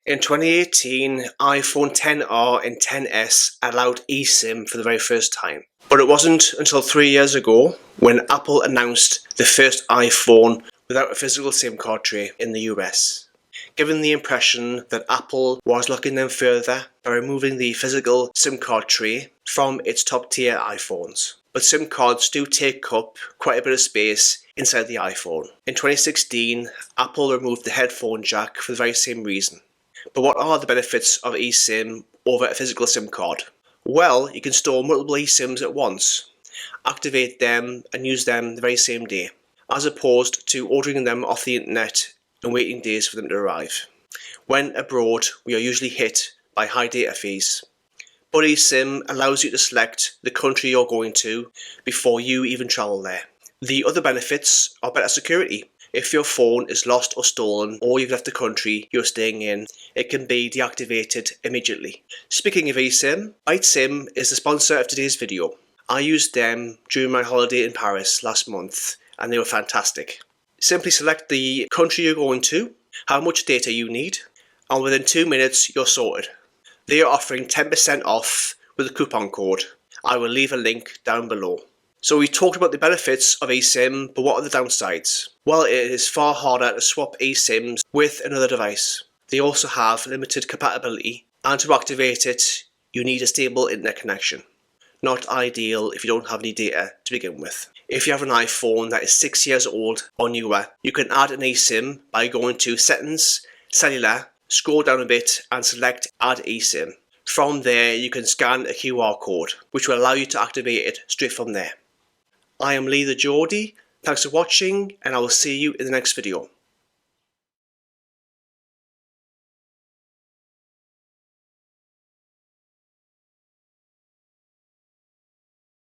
In 2018, iPhone XR and XS allowed eSIM for the very first time. But it wasn't until 3 years ago when Apple announced the first iPhone without a physical SIM card tray in the US, giving the impression that Apple was looking them further by removing the physical SIM card tray from its top tier iPhones. But SIM cards do take up quite a bit of space inside the iPhone. In 2016, Apple removed the headphone jack for the very same reason. But what are the benefits of eSIM over a physical SIM card? Well, you can store multiple eSIMs at once, activate them and use them the very same day, as opposed to ordering them off the internet and waiting days for them to arrive. When abroad, we are usually hit by high data fees. But eSIM allows you to select the country you're going to before you even travel there. The other benefits are better security. If your phone is lost or stolen, or you've left the country you're staying in, it can be deactivated immediately. Speaking of eSIM, ByteSIM is the sponsor of today's video. I used them during my holiday in Paris last month, and they were fantastic. Simply select the country you're going to, how much data you need, and within 2 minutes you're sorted. They are offering 10% off with a coupon code. I will leave a link down below. So we talked about the benefits of eSIM, but what are the downsides? Well, it is far harder to swap eSIMs with another device. They also have limited compatibility, and to activate it, you need a stable internet connection. Not ideal if you don't have any data to begin with. If you have an iPhone that is 6 years old or newer, you can add an eSIM by going to Settings, Cellular, scroll down a bit and select Add eSIM. From there, you can scan a QR code, which will allow you to activate it straight from there. I am Lee the Geordie. Thanks for watching, and I will see you in the next video.